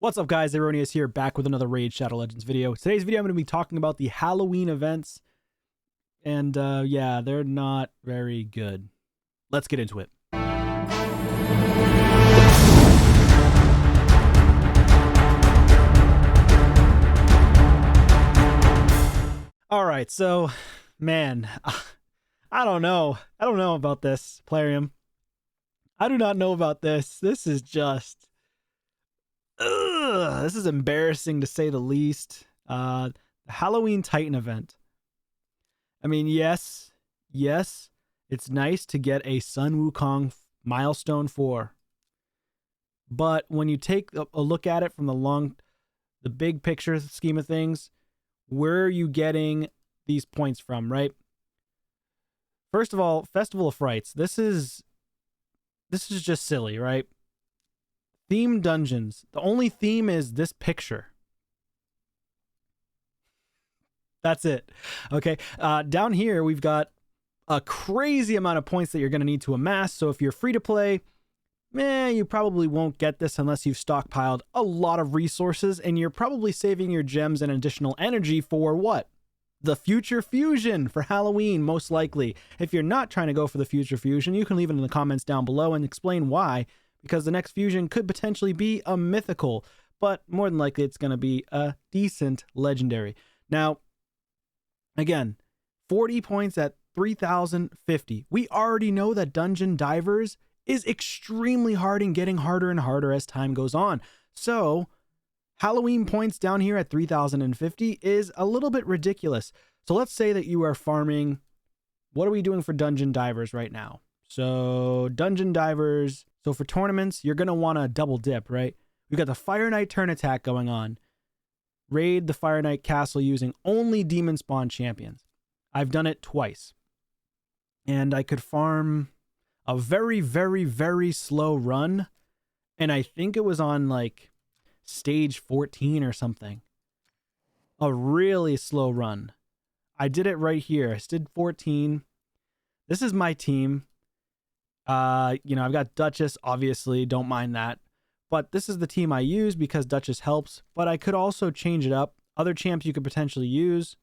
What's up, guys? Aroneous here, back with another Raid Shadow Legends video. Today's video, I'm going to be talking about the Halloween events. And yeah, they're not very good. Let's get into it. Alright, so, man, I don't know. I don't know about this, Plarium. I do not know about this. This is just... this is embarrassing to say the least. The Halloween Titan event. I mean, yes, it's nice to get a Sun Wukong milestone 4. But when you take a look at it from the big picture scheme of things, where are you getting these points from, right? First of all, Festival of Frights. This is just silly, right? Theme dungeons. The only theme is this picture. That's it. Okay. Down here, we've got a crazy amount of points that you're going to need to amass. So if you're free to play, you probably won't get this unless you've stockpiled a lot of resources, and you're probably saving your gems and additional energy for what? The Future Fusion for Halloween, most likely. If you're not trying to go for the Future Fusion, you can leave it in the comments down below and explain why. Because the next fusion could potentially be a mythical, but more than likely it's going to be a decent legendary. Now, again, 40 points at 3,050. We already know that Dungeon Divers is extremely hard and getting harder and harder as time goes on. So, Halloween points down here at 3,050 is a little bit ridiculous. So let's say that you are farming. What are we doing for Dungeon Divers right now? So, Dungeon Divers... So for tournaments, you're going to want to double dip, right? We've got the Fire Knight turn attack going on. Raid the Fire Knight castle using only demon spawn champions. I've done it twice. And I could farm a very, very, very slow run. And I think it was on like stage 14 or something. A really slow run. I did it right here. I did 14. This is my team. I've got Duchess, obviously, don't mind that. But this is the team I use because Duchess helps. But I could also change it up. Other champs you could potentially use.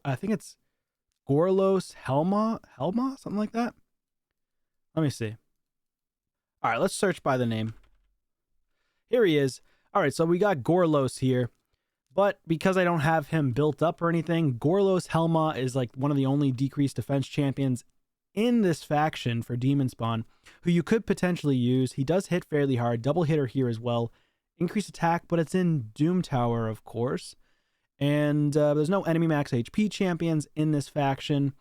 I think it's Gorlos Helma, something like that. Let me see. All right, let's search by the name. Here he is. All right, so we got Gorlos here. But because I don't have him built up or anything, Gorlos Helma is like one of the only decreased defense champions in this faction for Demon Spawn, who you could potentially use. He does hit fairly hard, double hitter here as well, increased attack, but it's in Doom Tower, of course. And there's no enemy max HP champions in this faction.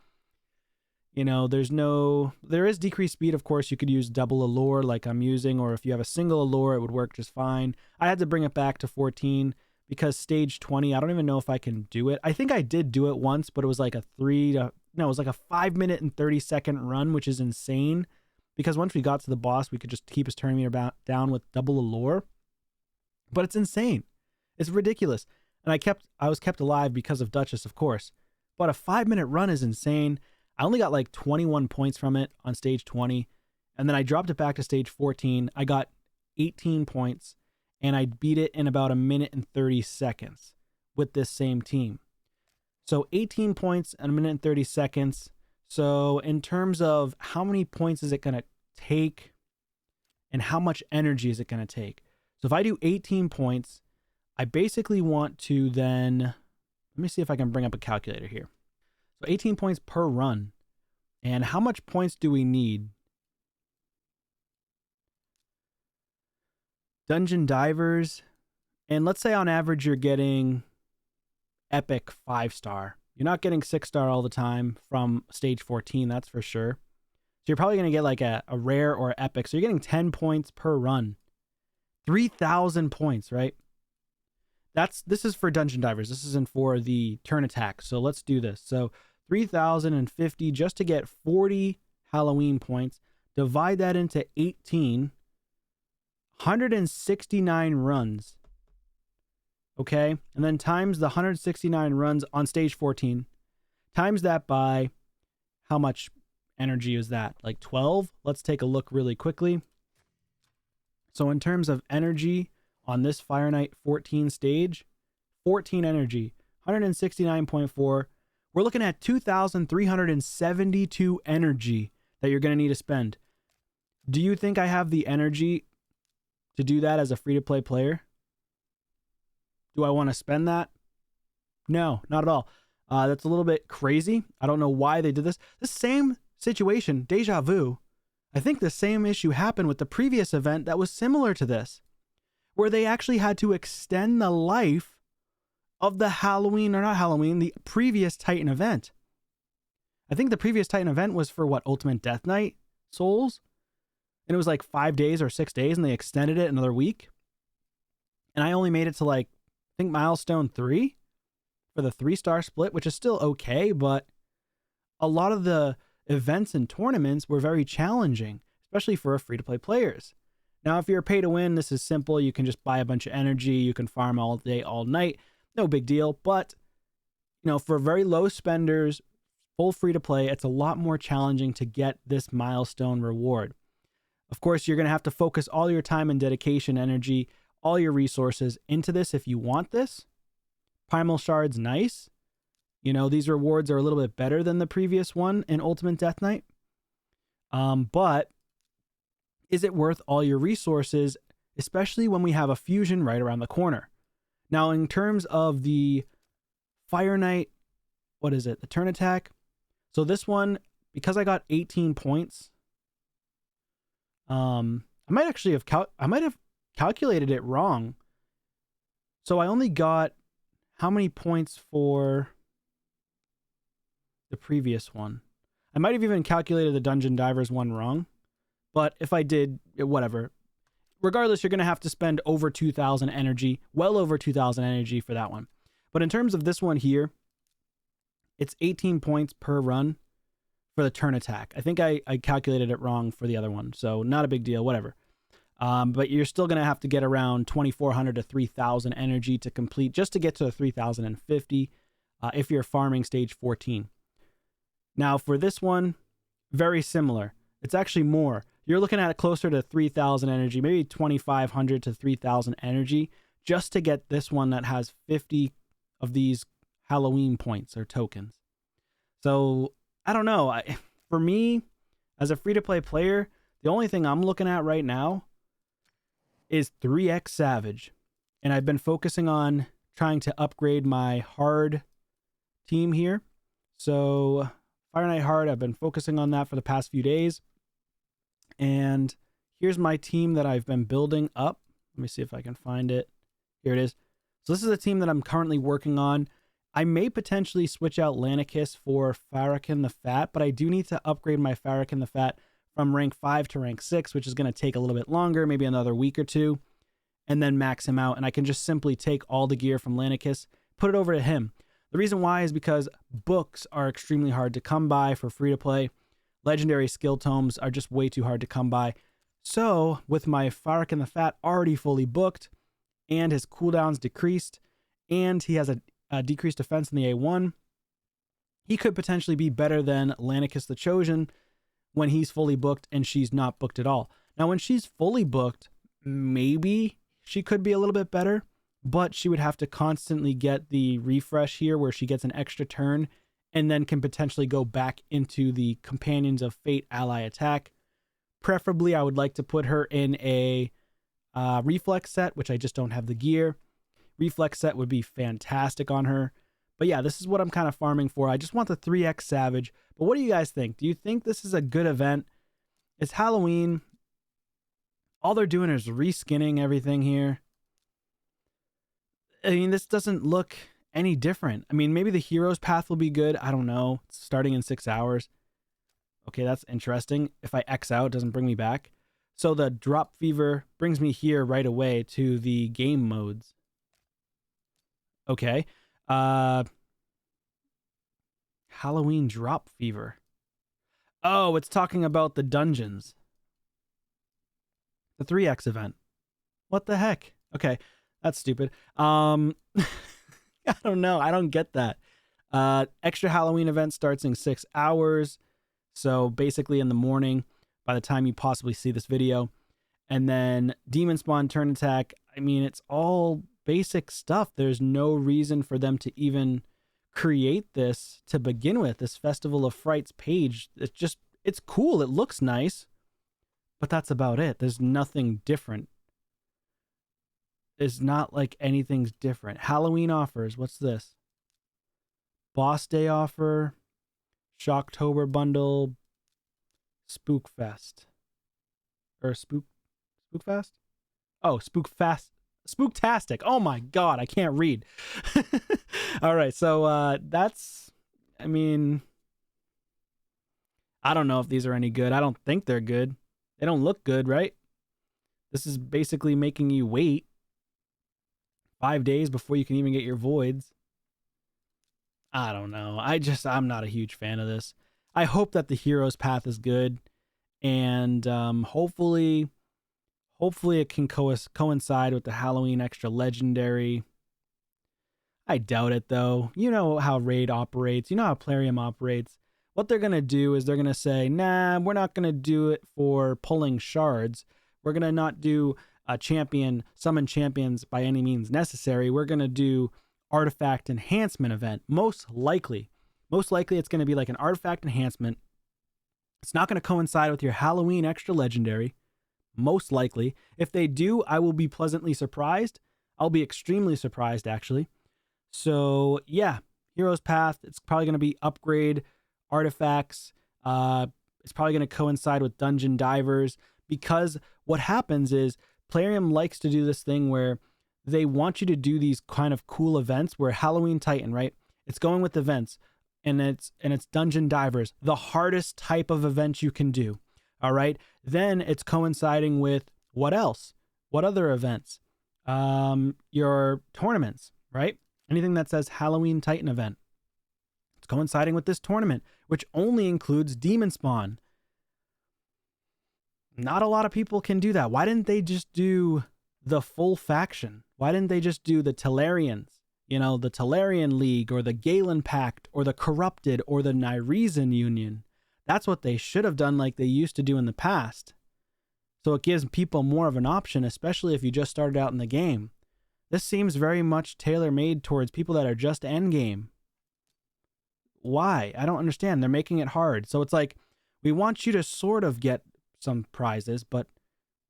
There is decreased speed, of course. You could use double allure like I'm using, or if you have a single allure, it would work just fine. I had to bring it back to 14 because stage 20, I don't even know if I can do it. I think I did do it once, but it was like it was like a 5 minute and 30-second run, which is insane. Because once we got to the boss, we could just keep his turn meter down with double allure. But it's insane. It's ridiculous. And I was kept alive because of Duchess, of course. But a 5 minute run is insane. I only got like 21 points from it on stage 20. And then I dropped it back to stage 14. I got 18 points. And I beat it in about 1 minute and 30 seconds with this same team. So 18 points in 1 minute and 30 seconds. So in terms of how many points is it going to take and how much energy is it going to take? So if I do 18 points, I basically want to then, let me see if I can bring up a calculator here. So 18 points per run. And how much points do we need? Dungeon Divers. And let's say on average you're getting epic 5-star. You're not getting 6-star all the time from stage 14, that's for sure. So you're probably going to get like a rare or epic. So you're getting 10 points per run. 3,000 points, right? This is for Dungeon Divers. This isn't for the turn attack. So let's do this. So 3,050 just to get 40 Halloween points. Divide that into 18. 169 runs. Okay, and then times the 169 runs on stage 14, times that by how much energy is that? Like 12? Let's take a look really quickly. So in terms of energy on this Fire Knight 14 stage, 14 energy, 169.4. We're looking at 2,372 energy that you're going to need to spend. Do you think I have the energy to do that as a free-to-play player? Do I want to spend that? No, not at all. That's a little bit crazy. I don't know why they did this. The same situation, deja vu. I think the same issue happened with the previous event that was similar to this, where they actually had to extend the life of the the previous Titan event. I think the previous Titan event was for what, Ultimate Death Knight Souls? And it was like 5 days or 6 days, and they extended it another week. And I only made it to like, I think milestone 3 for the 3-star split, which is still okay, but a lot of the events and tournaments were very challenging, especially for free-to-play players. Now, if you're pay to win, this is simple. You can just buy a bunch of energy. You can farm all day, all night. No big deal. But, you know, for very low spenders, full free-to-play, it's a lot more challenging to get this milestone reward. Of course, you're going to have to focus all your time and dedication, energy, all your resources into this if you want this. Primal Shard's nice. You know, these rewards are a little bit better than the previous one in Ultimate Death Knight. But is it worth all your resources, especially when we have a fusion right around the corner? Now, in terms of the Fire Knight, what is it? The turn attack. So this one, because I got 18 points, I might actually have calculated it wrong. So I only got how many points for the previous one? I might have even calculated the Dungeon Divers one wrong, but if I did, whatever. Regardless, you're going to have to spend over 2,000 energy, well over 2,000 energy for that one. But in terms of this one here, it's 18 points per run for the turn attack. I think I calculated it wrong for the other one, so not a big deal, whatever. But you're still going to have to get around 2,400 to 3,000 energy to complete, just to get to 3,050 if you're farming stage 14. Now for this one, very similar. It's actually more. You're looking at it closer to 3,000 energy, maybe 2,500 to 3,000 energy, just to get this one that has 50 of these Halloween points or tokens. So I don't know. For me, as a free-to-play player, the only thing I'm looking at right now is 3x Savage. And I've been focusing on trying to upgrade my hard team here. So Fire Knight Hard, I've been focusing on that for the past few days. And here's my team that I've been building up. Let me see if I can find it. Here it is. So this is a team that I'm currently working on. I may potentially switch out Lanicus for Farrakhan the Fat, but I do need to upgrade my Farrakhan the Fat from rank 5 to rank 6, which is going to take a little bit longer, maybe another week or two, and then max him out. And I can just simply take all the gear from Lanicus, put it over to him. The reason why is because books are extremely hard to come by for free to play. Legendary skill tomes are just way too hard to come by. So with my Farrakhan the Fat already fully booked and his cooldowns decreased, and he has a decreased defense in the A1, he could potentially be better than Lanicus the Chosen when he's fully booked and she's not booked at all. Now, when she's fully booked, maybe she could be a little bit better, but she would have to constantly get the refresh here where she gets an extra turn and then can potentially go back into the Companions of Fate ally attack. Preferably, I would like to put her in a reflex set, which I just don't have the gear. Reflex set would be fantastic on her. But yeah, this is what I'm kind of farming for. I just want the 3x Savage. But what do you guys think? Do you think this is a good event? It's Halloween. All they're doing is reskinning everything here. I mean, this doesn't look any different. I mean, maybe the hero's path will be good. I don't know. It's starting in 6 hours. Okay, that's interesting. If I X out, it doesn't bring me back. So the drop fever brings me here right away to the game modes. Okay. Halloween drop fever. Oh, it's talking about the dungeons. The 3x event. What the heck? Okay, that's stupid. I don't know. I don't get that. Extra Halloween event starts in 6 hours. So basically in the morning, by the time you possibly see this video. And then Demon Spawn turn attack. I mean, it's all basic stuff. There's no reason for them to even create this to begin with. This Festival of Frights page, it's cool. It looks nice, but that's about it. There's nothing different. It's not like anything's different. Halloween offers. What's this? Boss Day offer, Shocktober bundle, Spookfest. Or Spookfest? Oh, Spooktastic. Oh my god, I can't read. All right, so that's, I mean, I don't know if these are any good. I don't think they're good. They don't look good, right? This is basically making you wait 5 days before you can even get your voids. I don't know. I'm not a huge fan of this. I hope that the hero's path is good, and hopefully it can coincide with the Halloween extra legendary. I doubt it though. You know how Raid operates. You know how Plarium operates. What they're gonna do is they're gonna say, nah, we're not gonna do it for pulling shards. We're gonna not do a summon champions by any means necessary. We're gonna do artifact enhancement event. Most likely it's going to be like an artifact enhancement. It's not going to coincide with your Halloween extra legendary. Most likely. If they do, I will be pleasantly surprised. I'll be extremely surprised, actually. So yeah, Hero's Path. It's probably going to be upgrade artifacts. It's probably going to coincide with Dungeon Divers, because what happens is Plarium likes to do this thing where they want you to do these kind of cool events where Halloween Titan, right? It's going with events, and it's Dungeon Divers, the hardest type of event you can do. All right. Then it's coinciding with what else? What other events? Your tournaments, right? Anything that says Halloween Titan event. It's coinciding with this tournament, which only includes Demon Spawn. Not a lot of people can do that. Why didn't they just do the full faction? Why didn't they just do the Talarians? You know, the Talarian League, or the Galen Pact, or the Corrupted, or the Nyresen Union. That's what they should have done, like they used to do in the past. So it gives people more of an option, especially if you just started out in the game. This seems very much tailor-made towards people that are just endgame. Why? I don't understand. They're making it hard. So it's like, we want you to sort of get some prizes, but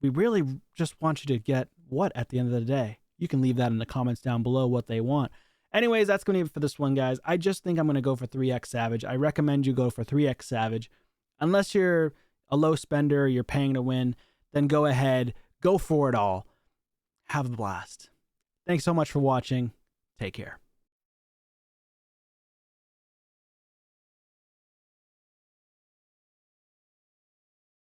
we really just want you to get what at the end of the day? You can leave that in the comments down below what they want. Anyways, that's going to be it for this one, guys. I just think I'm going to go for 3x Savage. I recommend you go for 3x Savage. Unless you're a low spender, you're paying to win, then go ahead, go for it all. Have a blast. Thanks so much for watching. Take care.